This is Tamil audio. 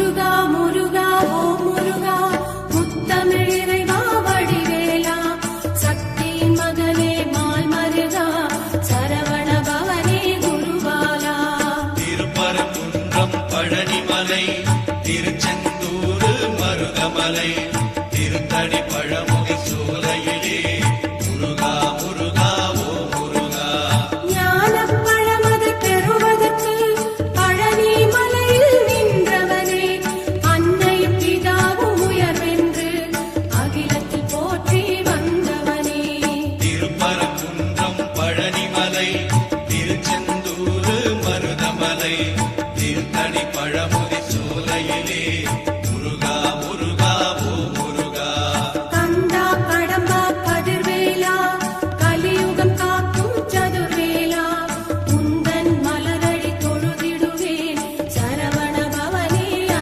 முருகா முருகா ஓ முருகா முத்தமிழிறைவா வடிவேலா சக்தியின் மகனே மால் மருகா சரவண பவனே குருபாலா திருப்பரங்குன்றம் பழனிமலை திருச்செந்தூர் மருகமலை திருத்தணி பழமோ